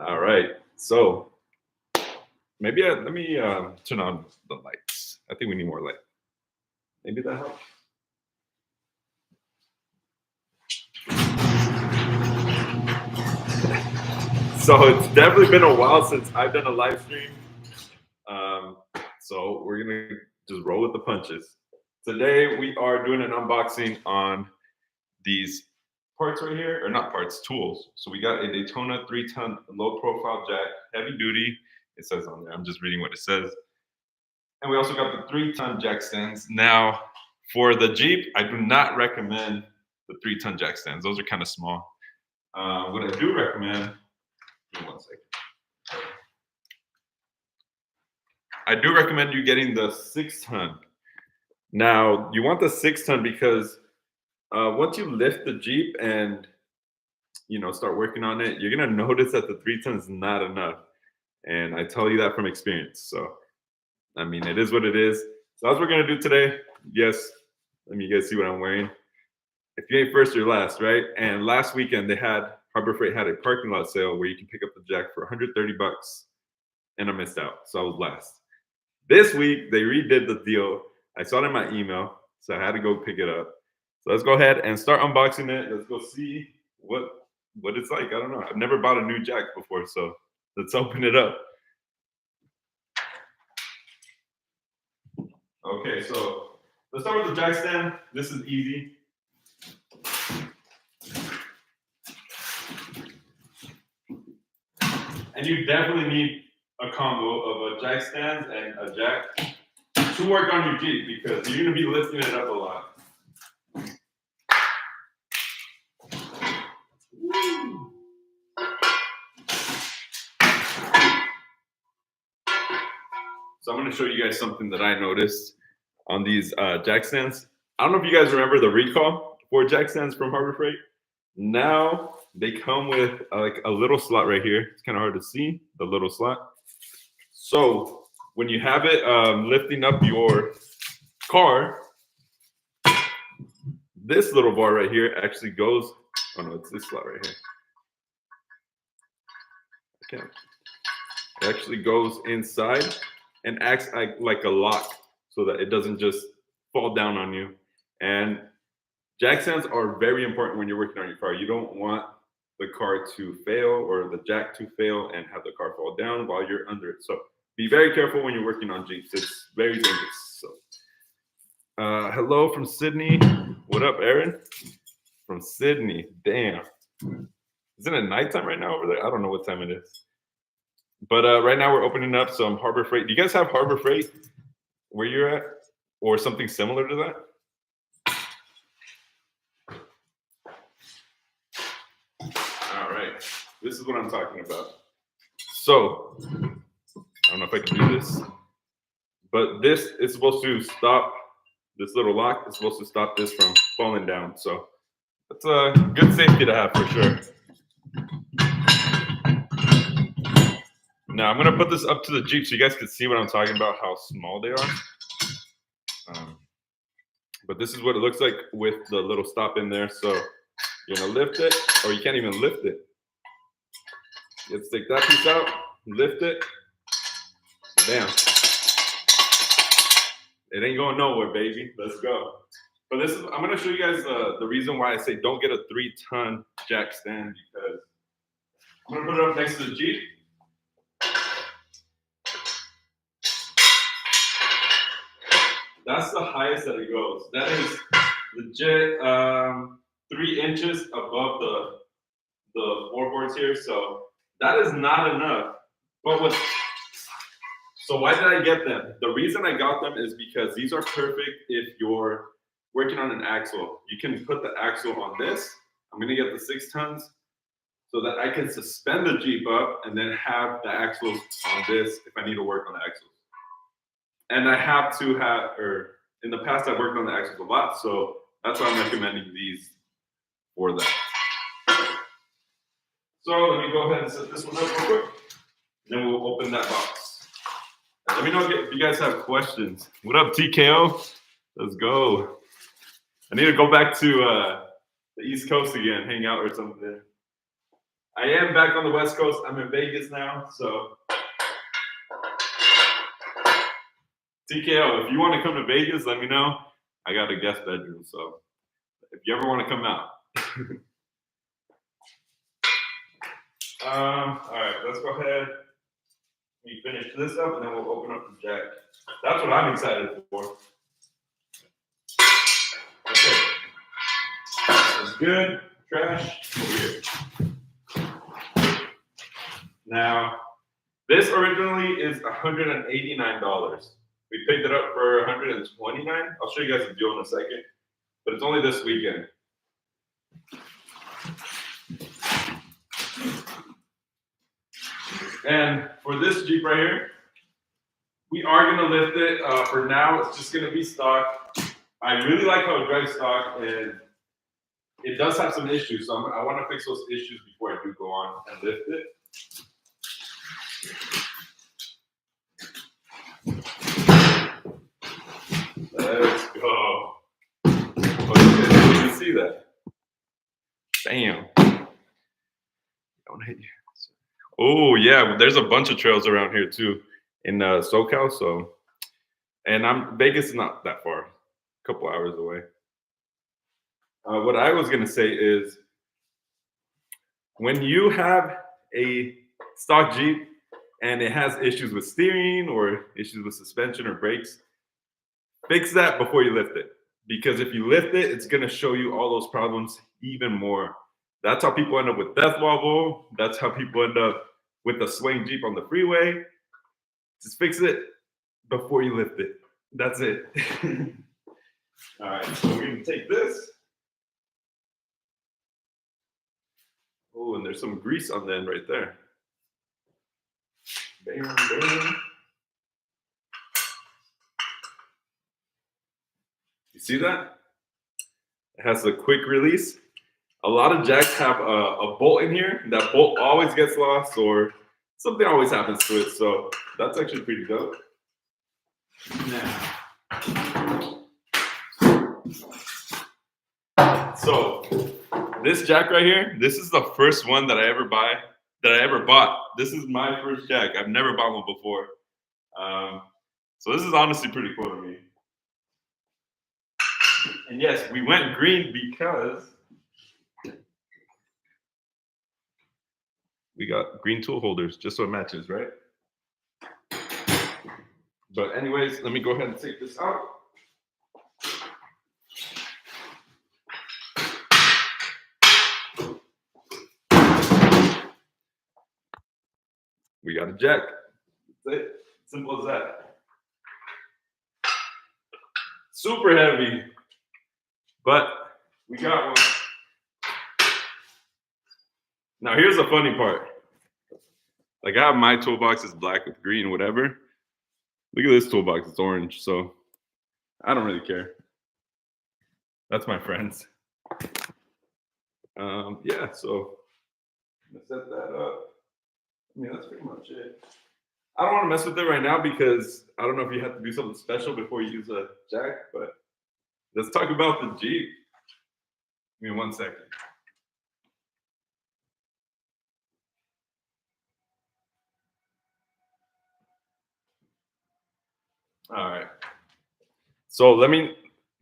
All right. So maybe let me turn on the lights. I think we need more light. Maybe that helps. So it's definitely been a while since I've done a live stream. So we're gonna just roll with the punches. Today we are doing an unboxing on these parts right here, or not parts, tools. So we got a Daytona 3-ton low profile jack, heavy duty. It says on there, I'm just reading what it says. And we also got the 3-ton jack stands. Now, for the Jeep, I do not recommend the 3-ton jack stands. Those are kind of small. What I do recommend, give me one second. I do recommend you getting the 6-ton. Now, you want the 6-ton because once you lift the Jeep and start working on it, you're gonna notice that the 3-ton is not enough. And I tell you that from experience. So I mean, it is what it is. So that's what we're gonna do today. Yes, let me guys see what I'm wearing. If you ain't first, you're last, right? And last weekend Harbor Freight had a parking lot sale where you can pick up the jack for 130 bucks, and I missed out, so I was last. This week they redid the deal. I saw it in my email, so I had to go pick it up. So let's go ahead and start unboxing it. Let's go see what it's like. I don't know. I've never bought a new jack before, so let's open it up. Okay, so let's start with the jack stand. This is easy. And you definitely need a combo of a jack stand and a jack to work on your Jeep because you're gonna be lifting it up a lot. So I'm gonna show you guys something that I noticed on these jack stands. I don't know if you guys remember the recall for jack stands from Harbor Freight. Now they come with like a little slot right here. It's kind of hard to see the little slot. So when you have it lifting up your car, this little bar right here actually goes. Oh no, it's this slot right here. Okay. It actually goes inside and acts like a lock so that it doesn't just fall down on you. And jack stands are very important when you're working on your car. You don't want the car to fail or the jack to fail and have the car fall down while you're under it. So be very careful when you're working on Jeeps. It's very dangerous. So, hello from Sydney. What up, Aaron? From Sydney. Damn. Isn't it nighttime right now over there? I don't know what time it is. But right now we're opening up some Harbor Freight. Do you guys have Harbor Freight where you're at, or something similar to that? All right, this is what I'm talking about. So I don't know if I can do this, but this is supposed to stop this little lock. It's supposed to stop this from falling down. So that's a good safety to have for sure. Now I'm gonna put this up to the Jeep so you guys can see what I'm talking about, how small they are. But this is what it looks like with the little stop in there. So you're gonna lift it, or you can't even lift it. You have to take that piece out, lift it, bam. It ain't going nowhere, baby. Let's go. But this is, I'm gonna show you guys the reason why I say don't get a 3-ton jack stand, because I'm gonna put it up next to the Jeep. That's the highest that it goes. That is legit 3 inches above the floorboards here. So that is not enough. But so why did I get them? The reason I got them is because these are perfect if you're working on an axle. You can put the axle on this. I'm gonna get the 6 tons so that I can suspend the Jeep up and then have the axles on this if I need to work on the axles. And I have to have, or in the past I've worked on the axles a lot, so that's why I'm recommending these for that. So let me go ahead and set this one up real quick, and then we'll open that box. And let me know if you guys have questions. What up, TKO? Let's go. I need to go back to the East Coast again, hang out or something. I am back on the West Coast. I'm in Vegas now, so TKO, if you want to come to Vegas, let me know. I got a guest bedroom, so if you ever want to come out. All right, let's go ahead. We finish this up, and then we'll open up the jack. That's what I'm excited for. Okay, that's good. Trash over here. Now, this originally is $189. We picked it up for $129. I'll show you guys the deal in a second, but it's only this weekend. And for this Jeep right here, we are gonna lift it. For now, it's just gonna be stock. I really like how it drives stock, and it does have some issues. So I want to fix those issues before I do go on and lift it. Let's go. Okay, you can see that. Bam. Don't hit you. Oh yeah, there's a bunch of trails around here too in SoCal. So, and Vegas is not that far, a couple hours away. What I was gonna say is, when you have a stock Jeep and it has issues with steering or issues with suspension or brakes, fix that before you lift it. Because if you lift it, it's gonna show you all those problems even more. That's how people end up with death wobble. That's how people end up with the swing Jeep on the freeway. Just fix it before you lift it. That's it. All right, so we're gonna take this. Oh, and there's some grease on the end right there. Bam, bam. You see that? It has a quick release. A lot of jacks have a bolt in here. That bolt always gets lost or something always happens to it. So that's actually pretty dope. Now, so this jack right here, this is the first one that I ever bought. This is my first jack. I've never bought one before. So this is honestly pretty cool to me. And yes, we went green because we got green tool holders just so it matches, right? But anyways, let me go ahead and take this out. We got a jack. That's it. Simple as that. Super heavy, but we got one. Now here's the funny part. Like, I have my toolbox is black with green, whatever. Look at this toolbox, it's orange, so I don't really care. That's my friends. Yeah, so I'm gonna set that up. I mean, that's pretty much it. I don't want to mess with it right now because I don't know if you have to do something special before you use a jack, but let's talk about the Jeep. Give me 1 second. All right. So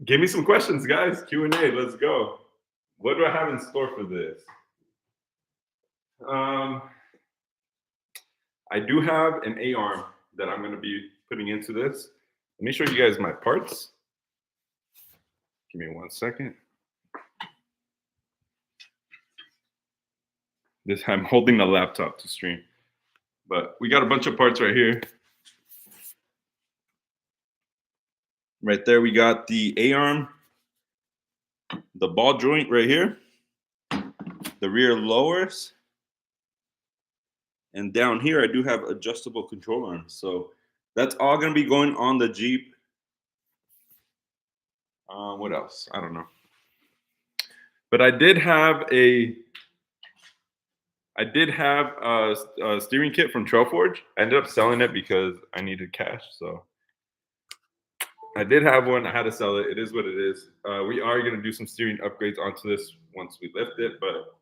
give me some questions, guys. Q&A, let's go. What do I have in store for this? I do have an A-arm that I'm gonna be putting into this. Let me show you guys my parts. Give me 1 second. I'm holding the laptop to stream, but we got a bunch of parts right here. Right there, we got the A-arm, the ball joint right here, the rear lowers, and down here I do have adjustable control arms. So that's all gonna be going on the Jeep. What else? I don't know. But I did have a steering kit from Trailforge. I ended up selling it because I needed cash. So I did have one. I had to sell it. It is what it is. We are going to do some steering upgrades onto this once we lift it. But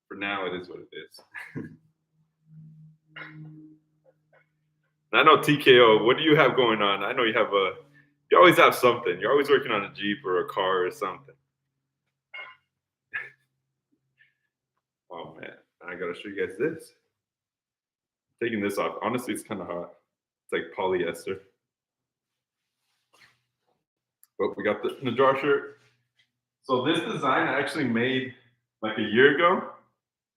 for now, it is what it is. I know TKO. What do you have going on? I know you have a. You always have something. You're always working on a Jeep or a car or something. Oh man, I gotta show you guys this. Taking this off. Honestly, it's kind of hot. It's like polyester. But we got the Najar shirt. So this design I actually made like a year ago.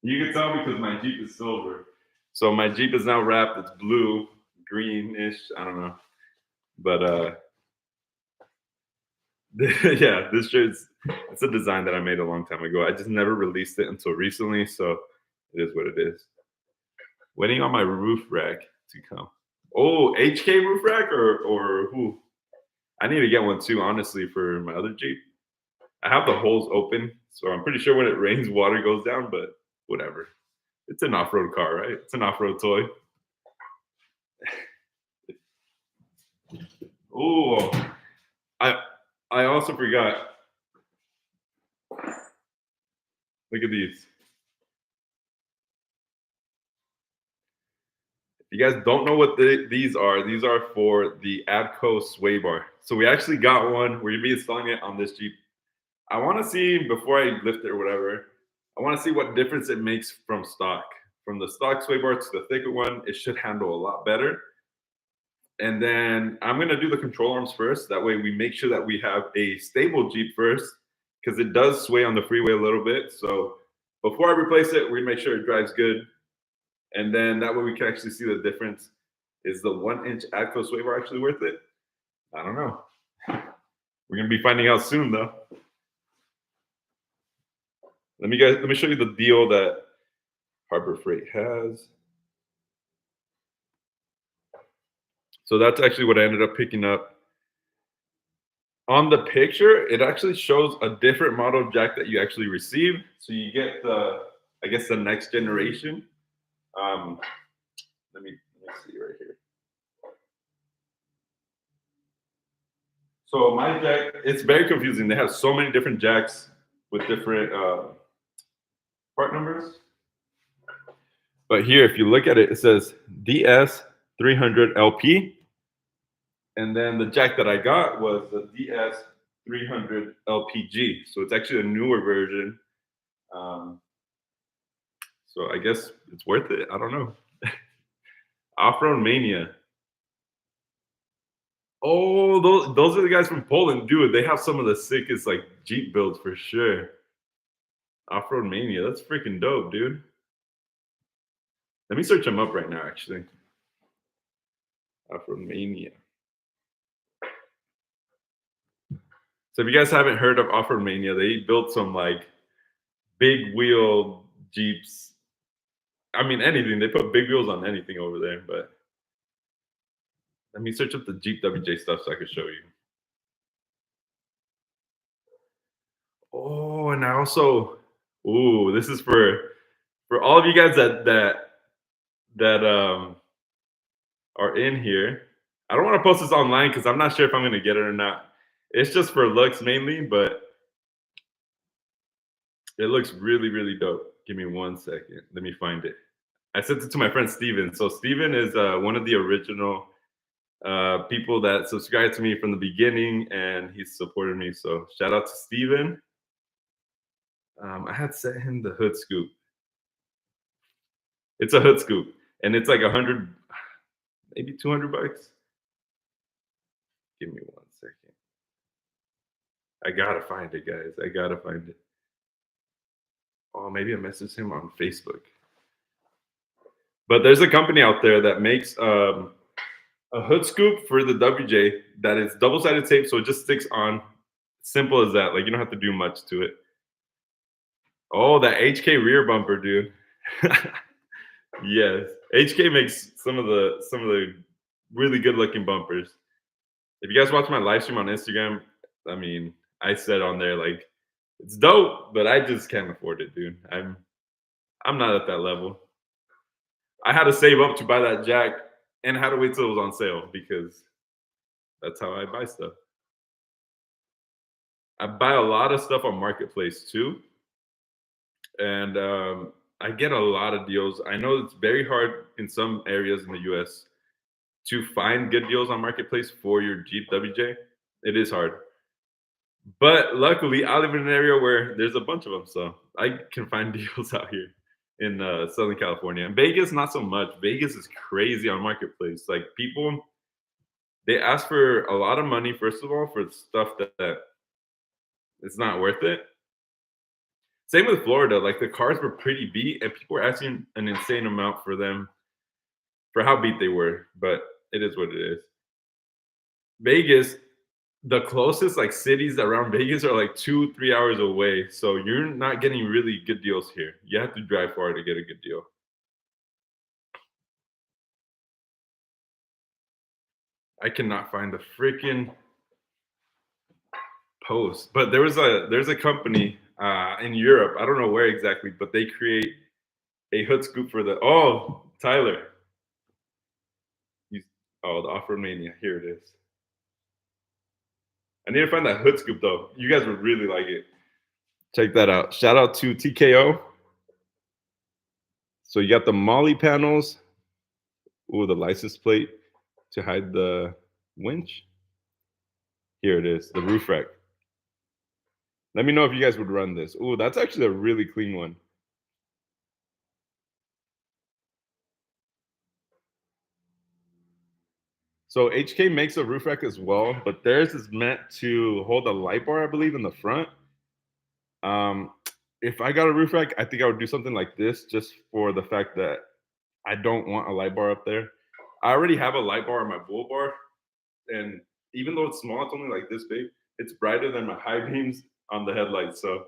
You can tell because my Jeep is silver. So my Jeep is now wrapped. It's blue, greenish. I don't know. But yeah, this shirt's it's a design that I made a long time ago. I just never released it until recently. So it is what it is. Waiting on my roof rack to come. Oh, HK roof rack or who? I need to get one too, honestly, for my other Jeep. I have the holes open, so I'm pretty sure when it rains, water goes down, but whatever. It's an off-road car, right? It's an off-road toy. Oh, I also forgot. Look at these. If you guys don't know what these are for the Abco sway bar. So we actually got one. We're gonna be installing it on this Jeep. I want to see before I lift it or whatever. I want to see what difference it makes from stock. From the stock sway bar to the thicker one, it should handle a lot better. And then I'm gonna do the control arms first. That way we make sure that we have a stable Jeep first, because it does sway on the freeway a little bit. So before I replace it, we make sure it drives good. And then that way we can actually see the difference. Is the 1-inch Adco sway bar actually worth it? I don't know. We're gonna be finding out soon though. Let me show you the deal that Harbor Freight has. So that's actually what I ended up picking up. On the picture, it actually shows a different model jack that you actually receive. So you get I guess the next generation. Let me see right here. So my jack, it's very confusing. They have so many different jacks with different part numbers. But here, if you look at it, it says DS300LP. And then the jack that I got was the DS300LPG. So it's actually a newer version. So I guess it's worth it. I don't know. Offroad Mania. Oh, those are the guys from Poland, dude. They have some of the sickest like Jeep builds for sure. Offroad Mania, that's freaking dope, dude. Let me search them up right now, actually. Offroad Mania. So if you guys haven't heard of Offroad Mania, they built some like big wheel Jeeps. I mean, anything. They put big wheels on anything over there, but let me search up the Jeep WJ stuff so I can show you. Oh, and I also, ooh, this is for all of you guys that are in here. I don't want to post this online because I'm not sure if I'm gonna get it or not. It's just for looks mainly, but it looks really, really dope. Give me 1 second. Let me find it. I sent it to my friend Steven. So Steven is one of the original people that subscribed to me from the beginning, and he's supported me. So shout out to Steven. I had sent him the hood scoop. It's a hood scoop, and it's like 100, maybe 200 bucks. Give me 1 second. I gotta find it, guys. I gotta find it. Oh, maybe I messaged him on Facebook. But there's a company out there that makes a hood scoop for the WJ that is double-sided tape, so it just sticks on. Simple as that. Like you don't have to do much to it. Oh, that HK rear bumper, dude. Yes, HK makes some of the really good-looking bumpers. If you guys watch my live stream on Instagram, I mean, I said on there like it's dope, but I just can't afford it, dude. I'm not at that level. I had to save up to buy that jack and had to wait till it was on sale because that's how I buy stuff. I buy a lot of stuff on Marketplace too. And I get a lot of deals. I know it's very hard in some areas in the US to find good deals on Marketplace for your Jeep WJ. It is hard. But luckily, I live in an area where there's a bunch of them, so I can find deals out here in Southern California. And Vegas, not so much. Vegas is crazy on Marketplace. Like people, they ask for a lot of money first of all for stuff that it's not worth it. Same with Florida. Like the cars were pretty beat, and people were asking an insane amount for them for how beat they were. But it is what it is. Vegas, the closest like cities around Vegas are like 2-3 hours away. So you're not getting really good deals here. You have to drive far to get a good deal. I cannot find the freaking post, but there's a company in Europe. I don't know where exactly, but they create a hood scoop for the Tyler. The Offroad Mania. Here it is. I need to find that hood scoop though. You guys would really like it. Check that out. Shout out to TKO. So you got the Molly panels. Ooh, the license plate to hide the winch. Here it is, the roof rack. Let me know if you guys would run this. Ooh, that's actually a really clean one. So HK makes a roof rack as well, but theirs is meant to hold a light bar, I believe, in the front. If I got a roof rack, I think I would do something like this just for the fact that I don't want a light bar up there. I already have a light bar on my bull bar, and even though it's small, it's only like this big, it's brighter than my high beams on the headlights, so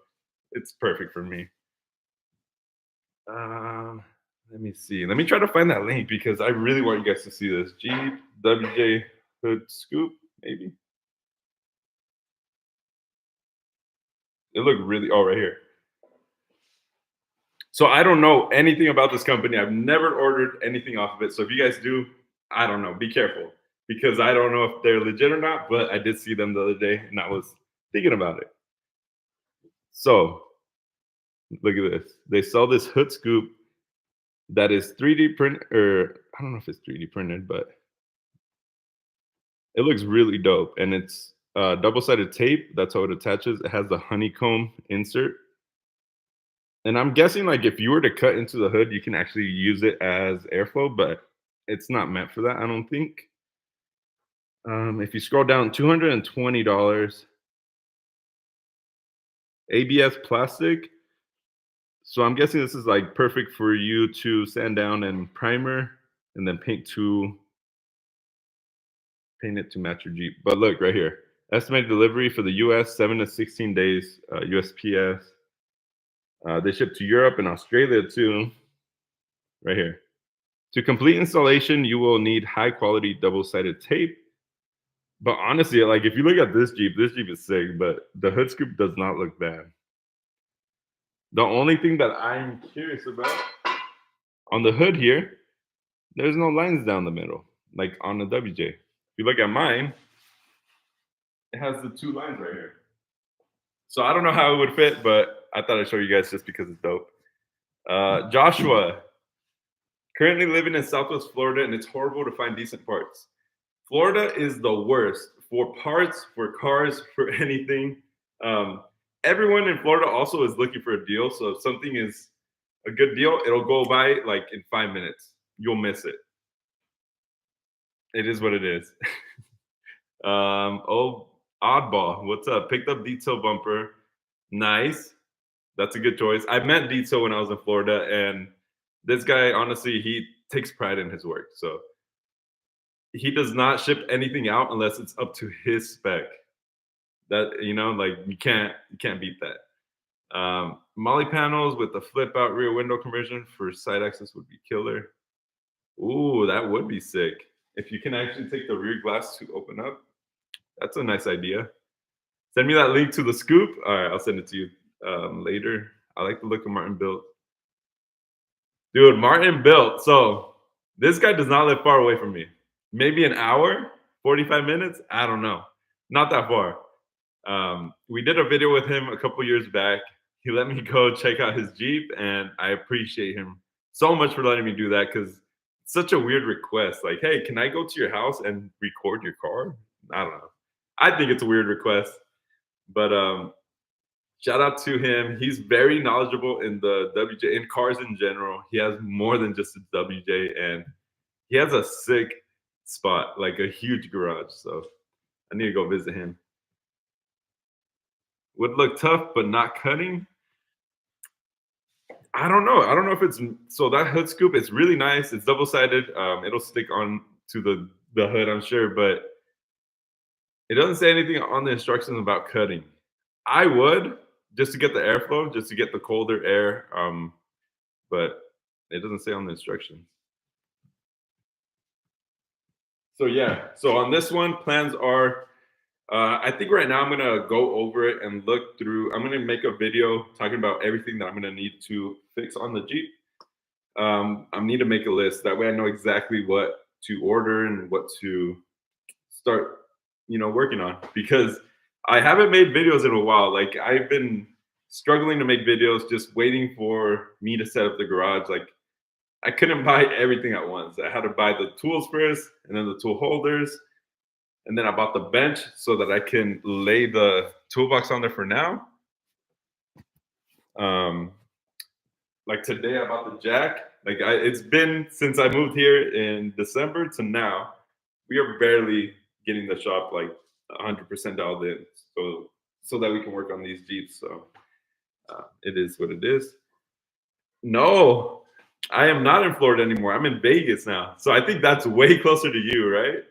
it's perfect for me. Let me see. Let me try to find that link because I really want you guys to see this. Jeep WJ hood scoop, maybe. It looked really right here. So I don't know anything about this company. I've never ordered anything off of it. So if you guys do, I don't know. Be careful because I don't know if they're legit or not. But I did see them the other day, and I was thinking about it. So look at this. They sell this hood scoop that is 3D print, or I don't know if it's 3D printed, but it looks really dope. And it's double-sided tape. That's how it attaches. It has the honeycomb insert. And I'm guessing like if you were to cut into the hood, you can actually use it as airflow, but it's not meant for that, I don't think. If you scroll down, $220. ABS plastic. So I'm guessing this is like perfect for you to sand down and primer and then paint it to match your Jeep. But look right here. Estimated delivery for the US, 7 to 16 days, USPS. They ship to Europe and Australia too. Right here. To complete installation, you will need high quality double-sided tape. But honestly, like if you look at this Jeep is sick, but the hood scoop does not look bad. The only thing that I'm curious about on the hood here, there's no lines down the middle, like on the WJ. If you look at mine, it has the 2 lines right here. So I don't know how it would fit, but I thought I'd show you guys just because it's dope. Joshua, currently living in Southwest Florida, and it's horrible to find decent parts. Florida is the worst for parts, for cars, for anything. Everyone in Florida also is looking for a deal. So if something is a good deal, it'll go by like in 5 minutes. You'll miss it. It is what it is. Oddball, what's up? Picked up detail bumper. Nice. That's a good choice. I met detail when I was in Florida, and this guy, honestly, he takes pride in his work. So he does not ship anything out unless it's up to his spec. That like you can't beat that. Molly panels with the flip out rear window conversion for side access would be killer. Ooh, that would be sick. If you can actually take the rear glass to open up, that's a nice idea. Send me that link to the scoop. All right, I'll send it to you later. I like the look of Martin Built. Dude, Martin Built. So this guy does not live far away from me. Maybe an hour, 45 minutes. I don't know. Not that far. We did a video with him a couple years back. he let me go check out his Jeep, and I appreciate him so much for letting me do that because it's such a weird request. Like, hey, can I go to your house and record your car? I don't know. I think it's a weird request, but shout out to him. He's very knowledgeable in the WJ, in cars in general. He has more than just a WJ, and he has a sick spot, like a huge garage. So I need to go visit him. Would look tough, but not cutting. I don't know. I don't know if it's so that hood scoop. It's really nice. It's double sided. It'll stick on to the hood, I'm sure, but it doesn't say anything on the instructions about cutting. I would just to get the airflow, just to get the colder air. But it doesn't say on the instructions. So yeah. So on this one, plans are. I think right now I'm gonna go over it and look through. I'm gonna make a video talking about everything that I'm gonna need to fix on the Jeep. I need to make a list. That way I know exactly what to order and what to start, working on. Because I haven't made videos in a while. Like I've been struggling to make videos, just waiting for me to set up the garage. Like I couldn't buy everything at once. I had to buy the tools first, and then the tool holders, and then I bought the bench so that I can lay the toolbox on there for now. Um, like today, I bought the jack. Like it's been since I moved here in December to now, we are barely getting the shop like 100% dialed in, so that we can work on these Jeeps. So it is what it is. No, I am not in Florida anymore. I'm in Vegas now, so I think that's way closer to you, right?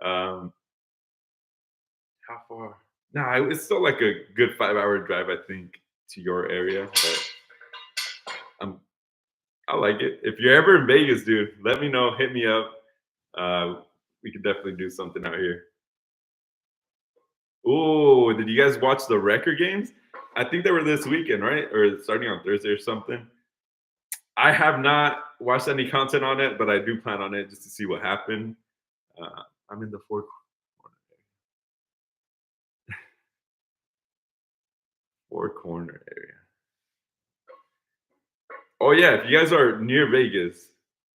Um, how far? No, it's still like a good 5-hour drive, I think, to your area. But I like it. If you're ever in Vegas, dude, let me know. Hit me up. Uh, we could definitely do something out here. Oh, did you guys watch the record games? I think they were this weekend, right? Or starting on Thursday or something. I have not watched any content on it, but I do plan on it just to see what happened. I'm in the four corner area. Oh yeah, if you guys are near Vegas,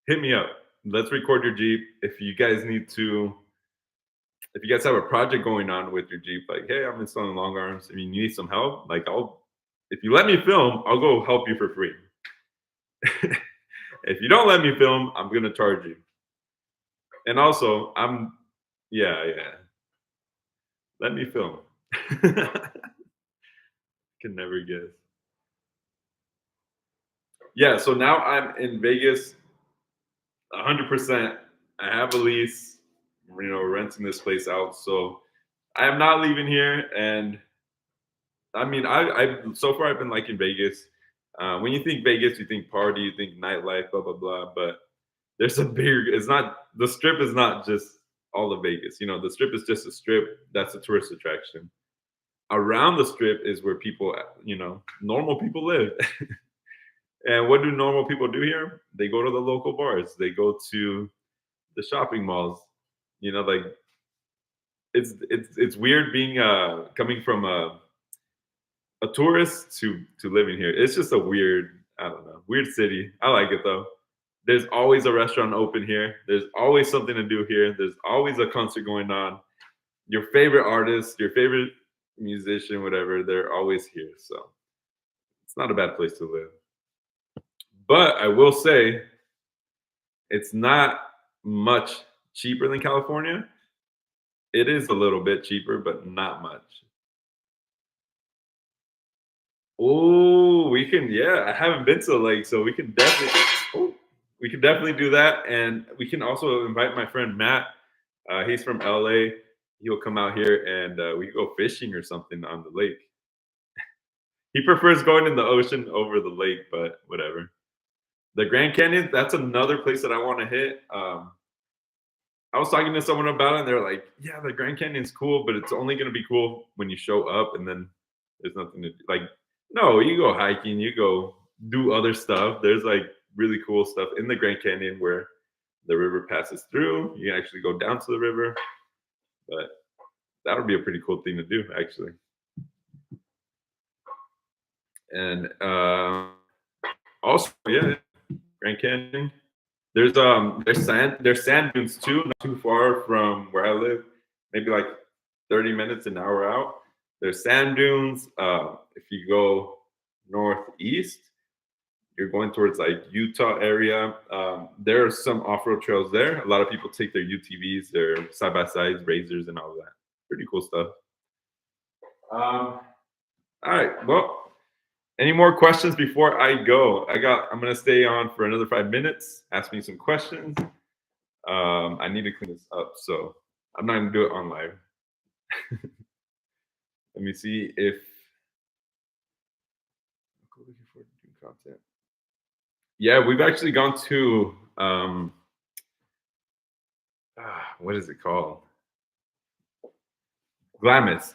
hit me up. Let's record your Jeep. If you guys have a project going on with your Jeep, like, hey, I'm installing long arms. If you need some help, like if you let me film, I'll go help you for free. If you don't let me film, I'm gonna charge you. And also, yeah. Let me film. Can never guess. Yeah, so now I'm in Vegas 100%. I have a lease, renting this place out. So I am not leaving here. And I mean, I so far I've been liking Vegas. When you think Vegas, you think party, you think nightlife, blah, blah, blah. But there's the strip is not just all of Vegas. The strip is just a strip. That's a tourist attraction. Around the strip is where people, normal people live. And what do normal people do here? They go to the local bars. They go to the shopping malls. Like it's weird being coming from a tourist to living here. It's just a weird, I don't know, weird city. I like it though. There's always a restaurant open here. There's always something to do here. There's always a concert going on. Your favorite artist, your favorite musician, whatever, they're always here. So it's not a bad place to live. But I will say it's not much cheaper than California. It is a little bit cheaper, but not much. Oh, yeah. I haven't been to the lake, so we can definitely do that. And we can also invite my friend Matt. He's from LA. He'll come out here and we can go fishing or something on the lake. He prefers going in the ocean over the lake, but whatever. The Grand Canyon, that's another place that I want to hit. I was talking to someone about it, and they're like, "Yeah, the Grand Canyon's cool, but it's only going to be cool when you show up, and then there's nothing to do." Like, no, you go hiking, you go do other stuff. There's like really cool stuff in the Grand Canyon where the river passes through. You can actually go down to the river, but that would be a pretty cool thing to do, actually. And also, yeah, Grand Canyon. There's sand dunes too, not too far from where I live, maybe like 30 minutes an hour out. There's sand dunes. If you go northeast, you're going towards like Utah area. There are some off-road trails there. A lot of people take their UTVs, their side-by-sides, razors, and all that. Pretty cool stuff. All right. Well, any more questions before I go? I'm gonna stay on for another 5 minutes. Ask me some questions. I need to clean this up, so I'm not gonna do it on live. Let me see if looking forward to doing content. Yeah, we've actually gone to what is it called? Glamis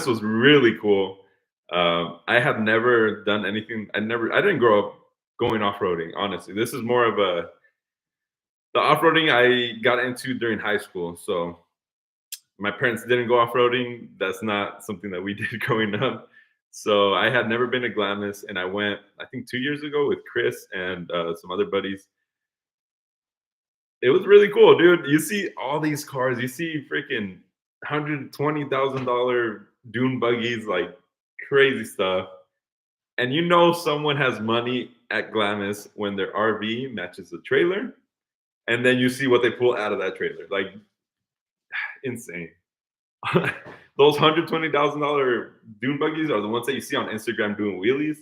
was really cool. I have never done anything. I didn't grow up going off-roading. Honestly, this is more of the off-roading I got into during high school. So my parents didn't go off-roading. That's not something that we did growing up. So I had never been to Glamis, and I went, I think, 2 years ago with Chris and some other buddies. It was really cool, dude. You see all these cars. You see freaking $120,000 dune buggies, like crazy stuff. And you know someone has money at Glamis when their RV matches the trailer, and then you see what they pull out of that trailer. Like insane. Those $120,000 dune buggies are the ones that you see on Instagram doing wheelies.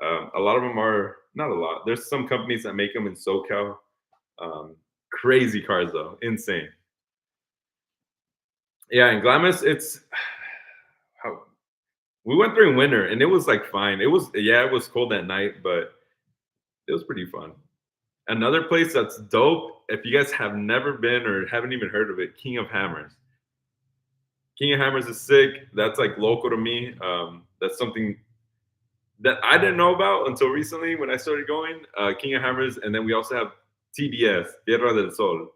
A lot of them are not a lot. There's some companies that make them in SoCal. Crazy cars though, insane. Yeah, in Glamis, it's how we went during winter and it was like fine. It was cold at night, but it was pretty fun. Another place that's dope, if you guys have never been or haven't even heard of it, King of Hammers. King of Hammers is sick. That's like local to me. That's something that I didn't know about until recently when I started going. King of Hammers, and then we also have TDS, Tierra del Sol.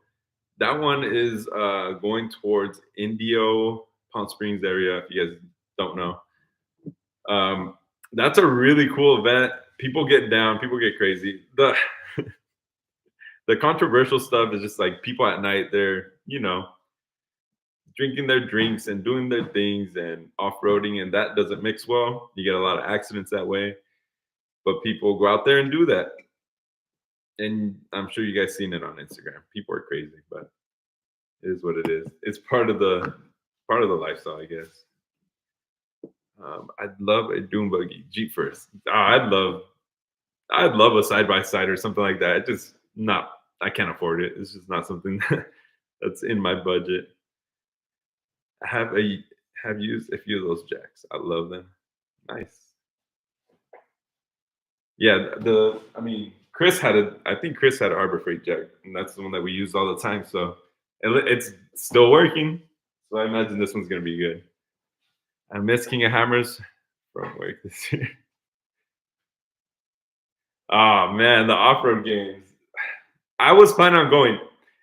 That one is going towards Indio, Palm Springs area. If you guys don't know, that's a really cool event. People get down, people get crazy. The controversial stuff is just like people at night. They're drinking their drinks and doing their things and off-roading, and that doesn't mix well. You get a lot of accidents that way, but people go out there and do that. And I'm sure you guys seen it on Instagram. People are crazy, but it is what it is. It's part of the lifestyle, I guess. I'd love a dune buggy, Jeep first. I'd love a side by side or something like that. It just not. I can't afford it. It's just not something that's in my budget. I have used a few of those jacks. I love them. Nice. Yeah, I mean, Chris had a. I think Chris had an Arbor Freight jack, and that's the one that we use all the time. So it's still working. So I imagine this one's gonna be good. I miss King of Hammers from work this year. Oh man, the off-road games. I was planning on going.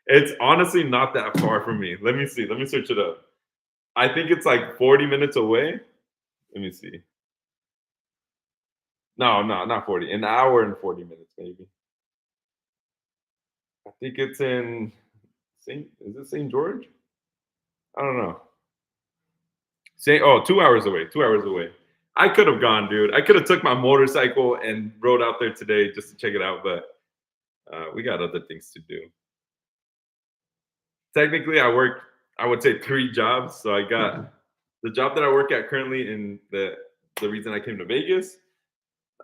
It's honestly not that far from me. Let me see. Let me search it up. I think it's like 40 minutes away. Let me see. No, not 40. An hour and 40 minutes, maybe. I think it's in is it St. George? I don't know. 2 hours away. 2 hours away. I could have gone, dude. I could have took my motorcycle and rode out there today just to check it out, but we got other things to do. Technically, I would say 3 jobs. So I got the job that I work at currently, in the reason I came to Vegas.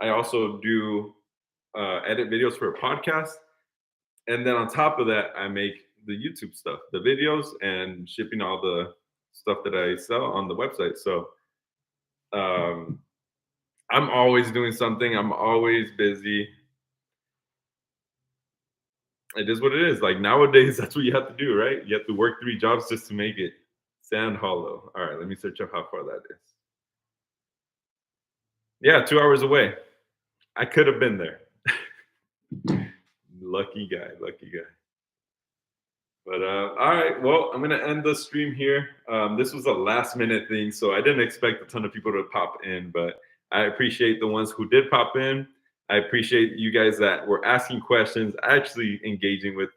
I also do edit videos for a podcast, and then on top of that, I make the YouTube stuff, the videos, and shipping all the stuff that I sell on the website. So I'm always doing something. I'm always busy. It is what it is. Like nowadays, that's what you have to do, right? You have to work 3 jobs just to make it. Sand Hollow. All right, let me search up how far that is. Yeah, 2 hours away. I could have been there. Lucky guy, lucky guy. But all right, well, I'm gonna end the stream here. This was a last minute thing, so I didn't expect a ton of people to pop in, but I appreciate the ones who did pop in. I appreciate you guys that were asking questions, actually engaging with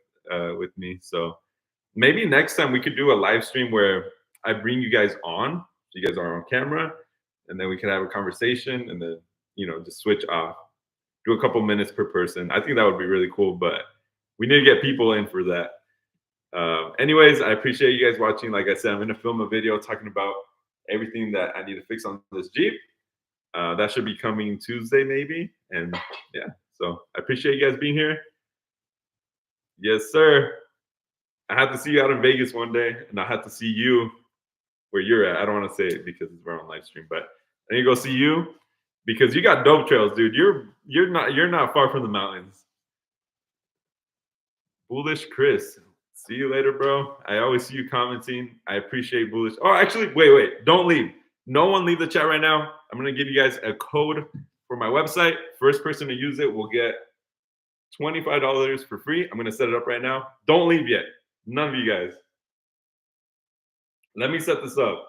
me. So maybe next time we could do a live stream where I bring you guys on. So you guys are on camera, and then we can have a conversation, and then just switch off. Do a couple minutes per person. I think that would be really cool, but we need to get people in for that. Anyways, I appreciate you guys watching. Like I said, I'm going to film a video talking about everything that I need to fix on this Jeep. That should be coming Tuesday, maybe. And yeah, so I appreciate you guys being here. Yes, sir. I have to see you out in Vegas one day, and I have to see you where you're at. I don't want to say it because we're on live stream, but I need to go see you because you got dope trails, dude. You're not far from the mountains. Bullish Chris. See you later, bro. I always see you commenting. I appreciate Bullish. Oh, actually, wait. Don't leave. No one leave the chat right now. I'm going to give you guys a code for my website. First person to use it will get $25 for free. I'm going to set it up right now. Don't leave yet. None of you guys. Let me set this up.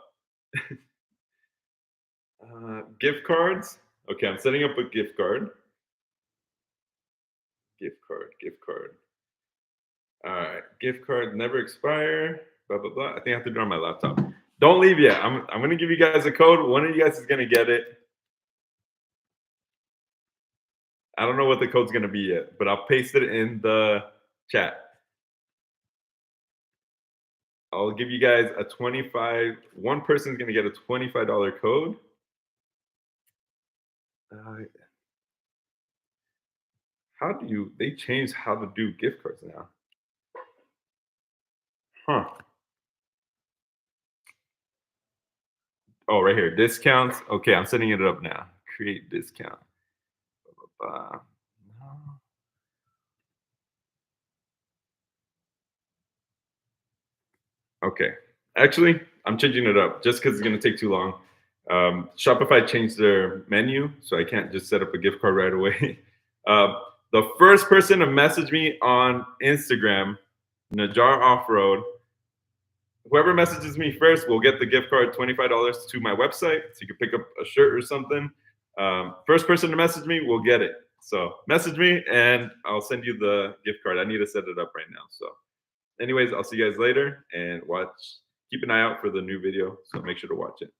Gift cards. Okay, I'm setting up a gift card. Gift card. All right, gift card never expire. Blah blah blah. I think I have to do it on my laptop. Don't leave yet. I'm gonna give you guys a code. One of you guys is gonna get it. I don't know what the code's gonna be yet, but I'll paste it in the chat. I'll give you guys a 25. One person's gonna get a $25 code. How do you? They changed how to do gift cards now. Huh. Oh, right here, discounts. Okay, I'm setting it up now. Create discount. Blah, blah, blah. Okay, actually, I'm changing it up just because it's gonna take too long. Shopify changed their menu, so I can't just set up a gift card right away. The first person to message me on Instagram, Najar Offroad, whoever messages me first will get the gift card, $25 to my website, so you can pick up a shirt or something. First person to message me will get it. So message me, and I'll send you the gift card. I need to set it up right now. So anyways, I'll see you guys later, and keep an eye out for the new video, so make sure to watch it.